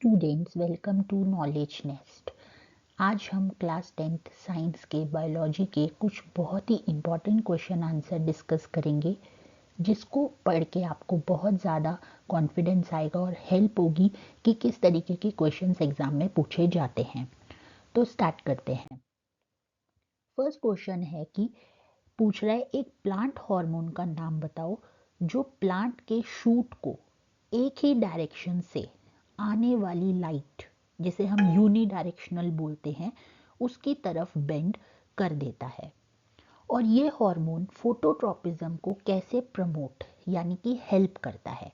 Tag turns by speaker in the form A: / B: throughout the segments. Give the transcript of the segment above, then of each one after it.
A: Students, welcome to knowledge nest. आज हम class 10th science के बायोलॉजी के कुछ बहुत ही इम्पॉर्टेंट क्वेश्चन आंसर डिस्कस करेंगे, जिसको पढ़ के आपको बहुत ज़्यादा कॉन्फिडेंस आएगा और हेल्प होगी कि किस तरीके के क्वेश्चंस एग्जाम में पूछे जाते हैं। तो स्टार्ट करते हैं। फर्स्ट क्वेश्चन है कि पूछ रहा है एक प्लांट हार्मोन का नाम बताओ जो प्लांट के शूट को एक ही डायरेक्शन से आने वाली लाइट, जिसे हम यूनी डायरेक्शनल बोलते हैं, उसकी तरफ बेंड कर देता है। और ये हार्मोन फोटोट्रॉपिज्म को कैसे प्रमोट यानी कि हेल्प करता है।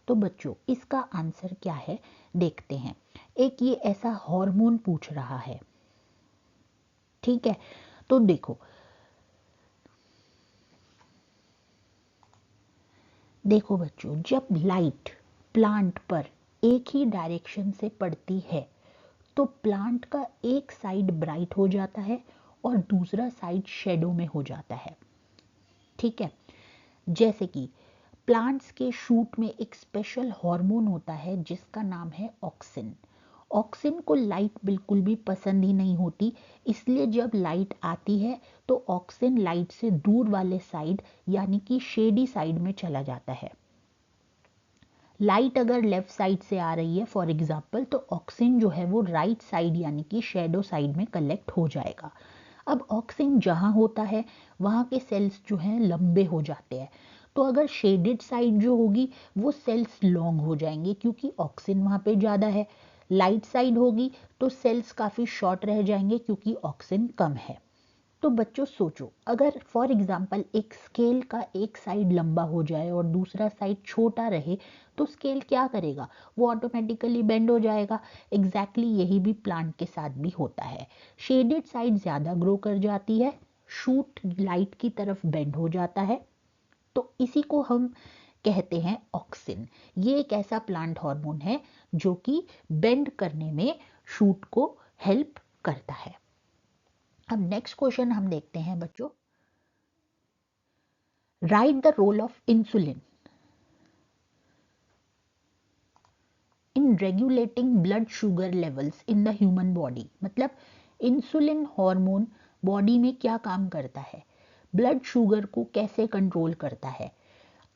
A: तो बच्चों, इसका आंसर क्या है देखते हैं। एक ये ऐसा हार्मोन पूछ रहा है, ठीक है। तो देखो बच्चों, जब लाइट प्लांट पर एक ही डायरेक्शन से पड़ती है तो प्लांट का एक साइड ब्राइट हो जाता है और दूसरा साइड शेडो में हो जाता है, ठीक है। जैसे कि प्लांट्स के शूट में एक स्पेशल हार्मोन होता है जिसका नाम है ऑक्सिन। ऑक्सिन को लाइट बिल्कुल भी पसंद ही नहीं होती, इसलिए जब लाइट आती है तो ऑक्सिन लाइट से दूर वाले साइड यानी कि शेडी साइड में चला जाता है। लाइट अगर लेफ्ट साइड से आ रही है फॉर एग्जाम्पल, तो ऑक्सिन जो है वो राइट साइड यानी कि शेडो साइड में कलेक्ट हो जाएगा। अब ऑक्सिन जहाँ होता है वहाँ के सेल्स जो हैं लंबे हो जाते हैं, तो अगर शेडेड साइड जो होगी वो सेल्स लॉन्ग हो जाएंगे क्योंकि ऑक्सिन वहाँ पे ज़्यादा है। लाइट साइड होगी तो सेल्स काफ़ी शॉर्ट रह जाएंगे क्योंकि ऑक्सिन कम है। तो बच्चों सोचो, अगर फॉर एग्जाम्पल एक स्केल का एक साइड लंबा हो जाए और दूसरा साइड छोटा रहे, तो स्केल क्या करेगा? वो ऑटोमेटिकली बेंड हो जाएगा। एग्जैक्टली यही भी प्लांट के साथ भी होता है। शेडेड साइड ज़्यादा ग्रो कर जाती है, शूट लाइट की तरफ बेंड हो जाता है, तो इसी को हम कहते हैं ऑक्सिन। ये एक ऐसा प्लांट हार्मोन है जो कि बेंड करने में शूट को हेल्प करता है। अब नेक्स्ट क्वेश्चन हम देखते हैं बच्चों। Write the role of insulin in regulating blood sugar levels in the human body. मतलब इंसुलिन हार्मोन बॉडी में क्या काम करता है, ब्लड शुगर को कैसे कंट्रोल करता है।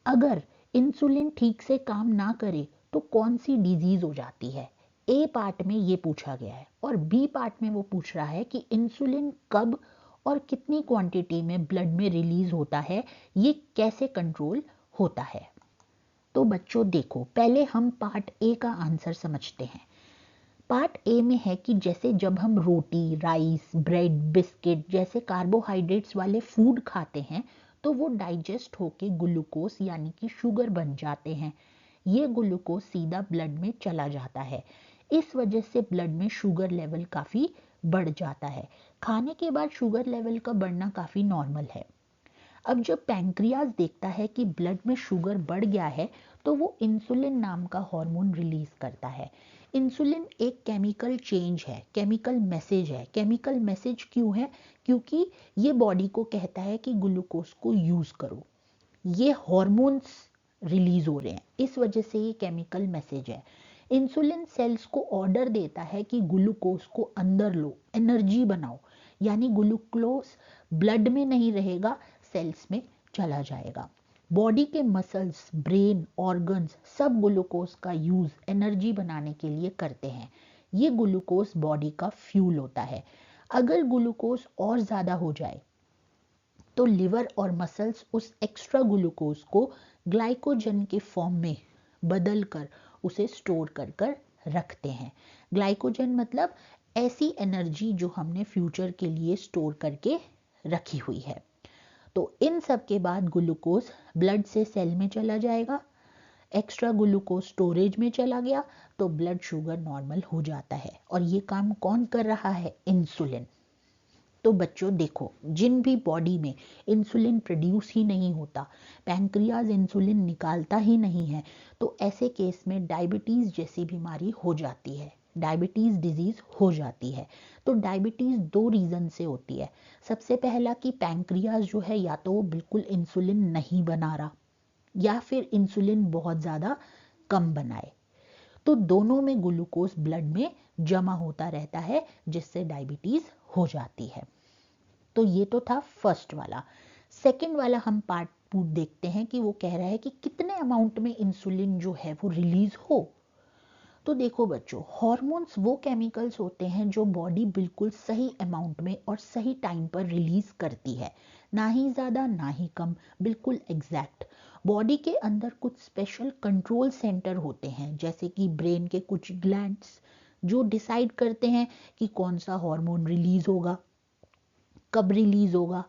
A: अगर इंसुलिन ठीक से काम ना करे तो कौन सी डिजीज हो जाती है। ए पार्ट में ये पूछा गया है और बी पार्ट में वो पूछ रहा है कि इंसुलिन कब और कितनी क्वांटिटी में ब्लड में रिलीज होता है, ये कैसे कंट्रोल होता है। तो बच्चों देखो, पहले हम पार्ट ए का आंसर समझते हैं। पार्ट ए में है कि जैसे जब हम रोटी, राइस, ब्रेड, बिस्किट जैसे कार्बोहाइड्रेट्स वाले फूड खाते हैं तो वो डाइजेस्ट होके ग्लूकोज यानी कि शुगर बन जाते हैं। ये ग्लूकोज सीधा ब्लड में चला जाता है। इस वजह से ब्लड में शुगर लेवल काफ़ी बढ़ जाता है। खाने के बाद शुगर लेवल का बढ़ना काफ़ी नॉर्मल है। अब जब पैंक्रियाज देखता है कि ब्लड में शुगर बढ़ गया है तो वो इंसुलिन नाम का हार्मोन रिलीज करता है। इंसुलिन एक केमिकल चेंज है, केमिकल मैसेज है। केमिकल मैसेज क्यों है? क्योंकि ये बॉडी को कहता है कि ग्लूकोज को यूज करो। ये हॉर्मोन्स रिलीज हो रहे हैं, इस वजह से ये केमिकल मैसेज है। इंसुलिन सेल्स को ऑर्डर देता है कि ग्लूकोज को अंदर लो, एनर्जी बनाओ, यानी ग्लूकोज ब्लड में नहीं रहेगा, सेल्स में चला जाएगा। बॉडी के मसल्स, ब्रेन, ऑर्गन्स सब ग्लूकोज का यूज एनर्जी बनाने के लिए करते हैं। ये ग्लूकोज बॉडी का फ्यूल होता है। अगर ग्लूकोज और ज़्यादा हो जाए तो लिवर और मसल्स उस एक्स्ट्रा ग्लूकोज को ग्लाइकोजन के फॉर्म में बदल कर उसे स्टोर कर कर रखते हैं। ग्लाइकोजन मतलब ऐसी एनर्जी जो हमने फ्यूचर के लिए स्टोर करके रखी हुई है। तो इन सब के बाद ग्लूकोज ब्लड से सेल में चला जाएगा, एक्स्ट्रा ग्लूकोज स्टोरेज में चला गया तो ब्लड शुगर नॉर्मल हो जाता है। और ये काम कौन कर रहा है? इंसुलिन। तो बच्चों देखो, जिन भी बॉडी में इंसुलिन प्रोड्यूस ही नहीं होता, पैंक्रियाज इंसुलिन निकालता ही नहीं है, तो ऐसे केस में डायबिटीज़ जैसी बीमारी हो जाती है, डायबिटीज़ डिजीज़ हो जाती है। तो डायबिटीज़ दो रीज़न से होती है। सबसे पहला कि पैंक्रियाज जो है या तो वो बिल्कुल इंसुलिन नहीं बना रहा या फिर इंसुलिन बहुत ज़्यादा कम बनाए। तो दोनों में ग्लूकोज ब्लड में जमा होता रहता है, जिससे डायबिटीज हो जाती है। तो ये तो था फर्स्ट वाला। सेकंड वाला हम पार्ट देखते हैं कि वो कह रहा है कि कितने अमाउंट में इंसुलिन जो है वो रिलीज हो। तो देखो बच्चों, हॉर्मोन्स वो केमिकल्स होते हैं जो बॉडी बिल्कुल सही अमाउंट में और सही टाइम पर रिलीज करती है, ना ही ज़्यादा ना ही कम, बिल्कुल एग्जैक्ट। बॉडी के अंदर कुछ स्पेशल कंट्रोल सेंटर होते हैं, जैसे कि ब्रेन के कुछ ग्लैंड्स, जो डिसाइड करते हैं कि कौन सा हार्मोन रिलीज होगा, कब रिलीज होगा,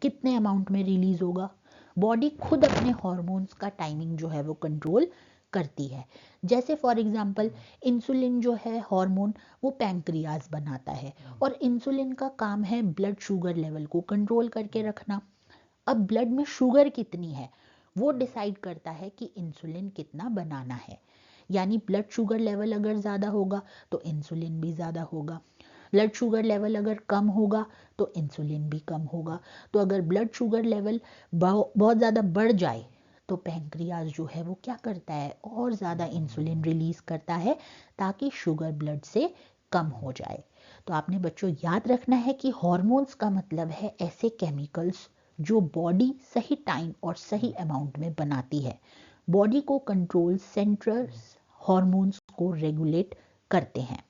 A: कितने अमाउंट में रिलीज होगा। बॉडी खुद अपने हॉर्मोन्स का टाइमिंग जो है वो कंट्रोल करती है। जैसे फॉर एग्जांपल इंसुलिन जो है हार्मोन, वो पैंक्रियाज बनाता है, और इंसुलिन का काम है ब्लड शुगर लेवल को कंट्रोल करके रखना। अब ब्लड में शुगर कितनी है वो डिसाइड करता है कि इंसुलिन कितना बनाना है। यानी ब्लड शुगर लेवल अगर ज़्यादा होगा तो इंसुलिन भी ज़्यादा होगा, ब्लड शुगर लेवल अगर कम होगा तो इंसुलिन भी कम होगा। तो अगर ब्लड शुगर लेवल बहुत ज़्यादा बढ़ जाए तो पैंक्रियाज जो है वो क्या करता है, और ज़्यादा इंसुलिन रिलीज करता है, ताकि शुगर ब्लड से कम हो जाए। तो आपने बच्चों याद रखना है कि हॉर्मोन्स का मतलब है ऐसे केमिकल्स जो बॉडी सही टाइम और सही अमाउंट में बनाती है। बॉडी को कंट्रोल सेंट्रल हॉर्मोन्स को रेगुलेट करते हैं।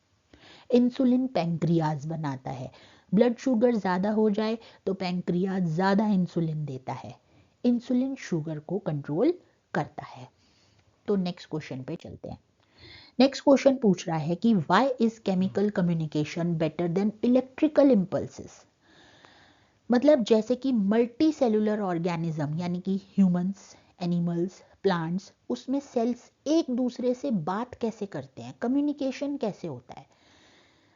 A: इंसुलिन पैंक्रियाज बनाता है, ब्लड शुगर ज़्यादा हो जाए तो पैंक्रियाज ज़्यादा इंसुलिन देता है, इंसुलिन शुगर को कंट्रोल करता है। तो नेक्स्ट क्वेश्चन पे चलते हैं। नेक्स्ट क्वेश्चन पूछ रहा है कि why is chemical communication better than electrical impulses. मतलब जैसे कि मल्टी सेलुलर ऑर्गेनिज्म यानी कि ह्यूमंस, एनिमल्स, प्लांट्स, उसमें सेल्स एक दूसरे से बात कैसे करते हैं, कम्युनिकेशन कैसे होता है।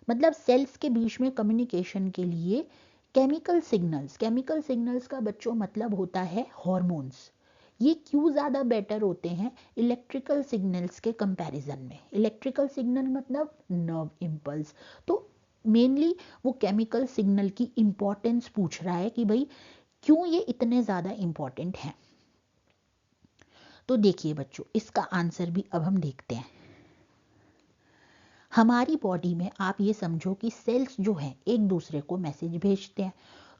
A: मतलब सेल्स के बीच में कम्युनिकेशन के लिए केमिकल सिग्नल्स का बच्चों मतलब होता है हॉर्मोन्स। ये क्यों ज़्यादा बेटर होते हैं इलेक्ट्रिकल सिग्नल्स के कंपैरिजन में। इलेक्ट्रिकल सिग्नल मतलब नर्व इम्पल्स। तो मेनली वो केमिकल सिग्नल की इंपॉर्टेंस पूछ रहा है कि भाई क्यों ये इतने ज़्यादा इंपॉर्टेंट हैं। तो देखिए बच्चों, इसका आंसर भी अब हम देखते हैं। हमारी बॉडी में आप ये समझो कि सेल्स जो हैं एक दूसरे को मैसेज भेजते हैं।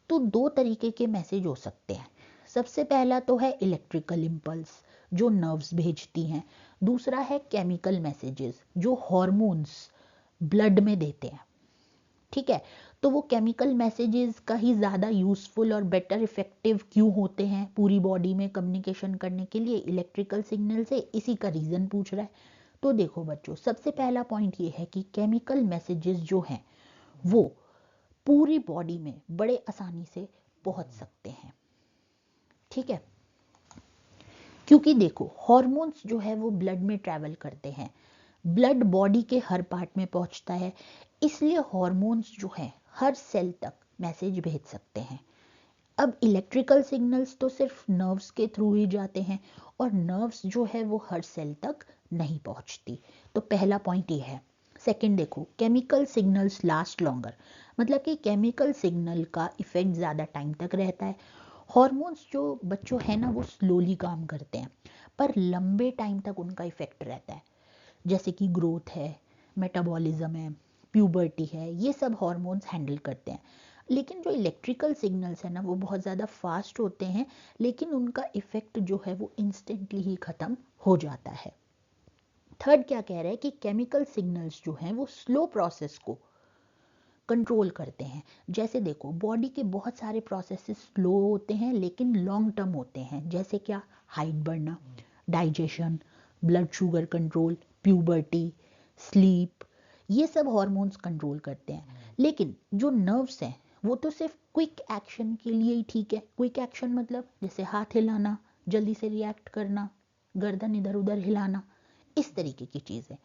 A: तो दो तरीके के मैसेज हो सकते हैं। सबसे पहला तो है इलेक्ट्रिकल इम्पल्स जो नर्व्स भेजती हैं। दूसरा है केमिकल मैसेजेस जो हॉर्मोन्स ब्लड में देते हैं। ठीक है, तो वो केमिकल मैसेजेस का ही ज़्यादा यूज़फुल और बेटर इफेक्टिव क्यों होते हैं पूरी बॉडी में कम्युनिकेशन करने के लिए इलेक्ट्रिकल सिग्नल से, इसी का रीज़न पूछ रहा है। तो देखो बच्चों, सबसे पहला पॉइंट ये है कि केमिकल मैसेजेस जो हैं वो पूरी बॉडी में बड़े आसानी से पहुंच सकते हैं। ठीक है, क्योंकि देखो हॉर्मोन्स जो है वो ब्लड में ट्रैवल करते हैं, ब्लड बॉडी के हर पार्ट में पहुंचता है, इसलिए हॉर्मोन्स जो है हर सेल तक मैसेज भेज सकते हैं। अब इलेक्ट्रिकल सिग्नल्स तो सिर्फ नर्व्स के थ्रू ही जाते हैं, और नर्व्स जो है वो हर सेल तक नहीं पहुंचती। तो पहला पॉइंट ये है। सेकंड देखो, केमिकल सिग्नल्स लास्ट लॉन्गर, मतलब कि केमिकल सिग्नल का इफेक्ट ज़्यादा टाइम तक रहता है। हॉर्मोन्स जो बच्चों है ना वो स्लोली काम करते हैं, पर लंबे टाइम तक उनका इफेक्ट रहता है। जैसे कि ग्रोथ है, मेटाबॉलिज्म है, प्यूबर्टी है, ये सब हॉर्मोन्स हैंडल करते हैं। लेकिन जो इलेक्ट्रिकल सिग्नल्स है ना वो बहुत ज़्यादा फास्ट होते हैं, लेकिन उनका इफेक्ट जो है वो इंस्टेंटली ही ख़त्म हो जाता है। थर्ड क्या कह रहे हैं कि केमिकल सिग्नल्स जो हैं वो स्लो प्रोसेस को कंट्रोल करते हैं। जैसे देखो बॉडी के बहुत सारे प्रोसेसेस स्लो होते हैं लेकिन लॉन्ग टर्म होते हैं। जैसे क्या, हाइट बढ़ना, digestion, blood sugar control, puberty, sleep, ये सब हॉर्मोन्स कंट्रोल करते हैं। लेकिन जो नर्व्स हैं वो तो सिर्फ क्विक एक्शन के लिए ही ठीक है। क्विक एक्शन मतलब जैसे हाथ हिलाना, जल्दी से रिएक्ट करना, गर्दन इधर उधर हिलाना, इस तरीके की चीज़ें।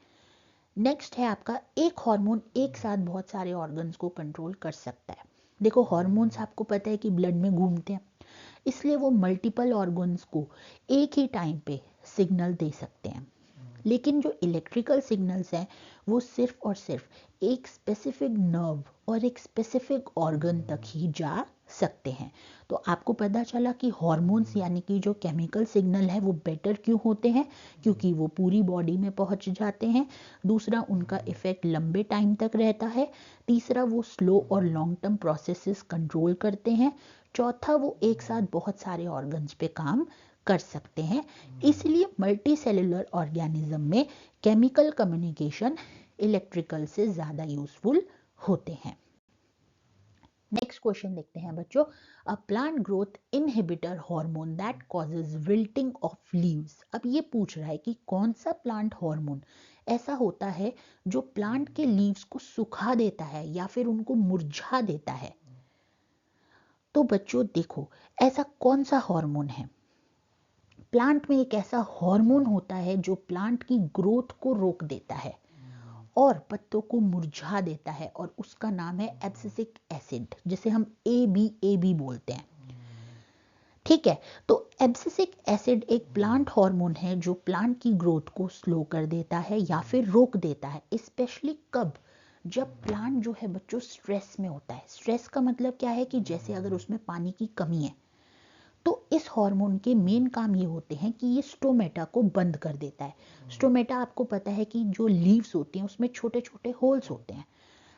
A: नेक्स्ट है आपका, एक हार्मोन एक साथ बहुत सारे ऑर्गन्स को कंट्रोल कर सकता है। देखो हॉर्मोन्स आपको पता है कि ब्लड में घूमते हैं, इसलिए वो मल्टीपल ऑर्गन्स को एक ही टाइम पे सिग्नल दे सकते हैं। लेकिन जो इलेक्ट्रिकल सिग्नल्स हैं वो सिर्फ और सिर्फ एक स्पेसिफिक नर्व और एक स्पेसिफिक ऑर्गन तक ही जा सकते हैं। तो आपको पता चला कि हार्मोन्स यानी कि जो केमिकल सिग्नल है वो बेटर क्यों होते हैं, क्योंकि वो पूरी बॉडी में पहुंच जाते हैं। दूसरा, उनका इफेक्ट लंबे टाइम तक रहता है। तीसरा, वो स्लो और लॉन्ग टर्म प्रोसेसेस कंट्रोल करते हैं। चौथा, वो एक साथ बहुत सारे ऑर्गन्स पे काम कर सकते हैं। इसलिए मल्टी सेलुलर ऑर्गेनिज्म में केमिकल कम्युनिकेशन इलेक्ट्रिकल से ज़्यादा यूजफुल होते हैं। नेक्स्ट क्वेश्चन देखते हैं बच्चों। A plant growth inhibitor hormone that causes wilting of leaves. अब ये पूछ रहा है कि कौन सा प्लांट हार्मोन ऐसा होता है जो प्लांट के लीव्स को सुखा देता है या फिर उनको मुरझा देता है। तो बच्चों देखो, ऐसा कौन सा हार्मोन है। प्लांट में एक ऐसा हार्मोन होता है जो प्लांट की ग्रोथ को रोक देता है और पत्तों को मुरझा देता है, और उसका नाम है एब्सिसिक एसिड, जिसे हम ए बी बोलते हैं। ठीक है, तो एब्सिसिक एसिड एक प्लांट हार्मोन है जो प्लांट की ग्रोथ को स्लो कर देता है या फिर रोक देता है। स्पेशली कब, जब प्लांट जो है बच्चों स्ट्रेस में होता है। स्ट्रेस का मतलब क्या है कि जैसे अगर उसमें पानी की कमी है, तो इस हार्मोन के मेन काम ये होते हैं कि ये स्टोमेटा को बंद कर देता है। स्टोमेटा आपको पता है कि जो लीव्स होती हैं उसमें छोटे छोटे होल्स होते हैं।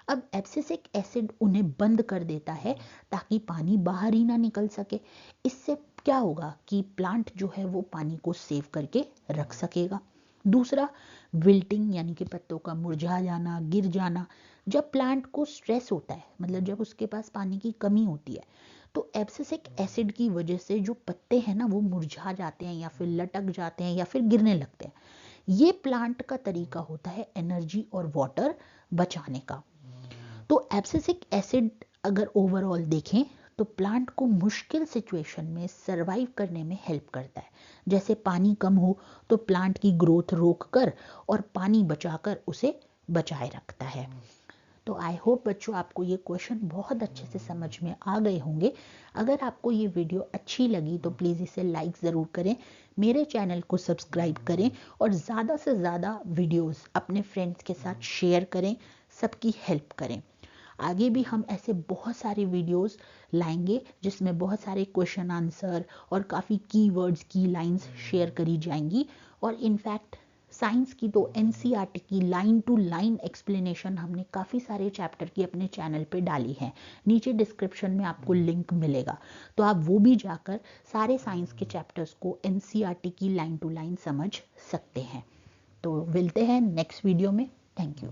A: अब एब्सिसिक एसिड उन्हें बंद कर देता है ताकि पानी बाहर ही ना निकल सके। इससे क्या होगा कि प्लांट जो है वो पानी को सेव करके रख सकेगा। दूसरा, विल्टिंग यानी कि पत्तों का मुरझा जाना, गिर जाना। जब प्लांट को स्ट्रेस होता है, मतलब जब उसके पास पानी की कमी होती है, तो एब्सिसिक एसिड की वजह से जो पत्ते हैं ना वो मुरझा जाते हैं या फिर लटक जाते हैं या फिर गिरने लगते हैं। ये प्लांट का तरीका होता है एनर्जी और वाटर बचाने का। तो एब्सिसिक एसिड अगर ओवरऑल देखें तो प्लांट को मुश्किल सिचुएशन में सरवाइव करने में हेल्प करता है। जैसे पानी कम हो तो प्लांट की ग्रोथ रोककर और पानी बचाकर उसे बचाए रखता है। तो आई होप बच्चों आपको ये क्वेश्चन बहुत अच्छे से समझ में आ गए होंगे। अगर आपको ये वीडियो अच्छी लगी तो प्लीज़ इसे लाइक ज़रूर करें, मेरे चैनल को सब्सक्राइब करें और ज़्यादा से ज़्यादा वीडियोस अपने फ्रेंड्स के साथ शेयर करें, सबकी हेल्प करें। आगे भी हम ऐसे बहुत सारे वीडियोस लाएंगे जिसमें बहुत सारे क्वेश्चन आंसर और काफ़ी कीवर्ड्स की लाइंस शेयर करी जाएंगी। और इनफैक्ट साइंस की तो एनसीईआरटी की लाइन टू लाइन एक्सप्लेनेशन हमने काफ़ी सारे चैप्टर की अपने चैनल पे डाली है। नीचे डिस्क्रिप्शन में आपको लिंक मिलेगा, तो आप वो भी जाकर सारे साइंस के चैप्टर्स को एनसीईआरटी की लाइन टू लाइन समझ सकते हैं। तो मिलते हैं नेक्स्ट वीडियो में। Thank you.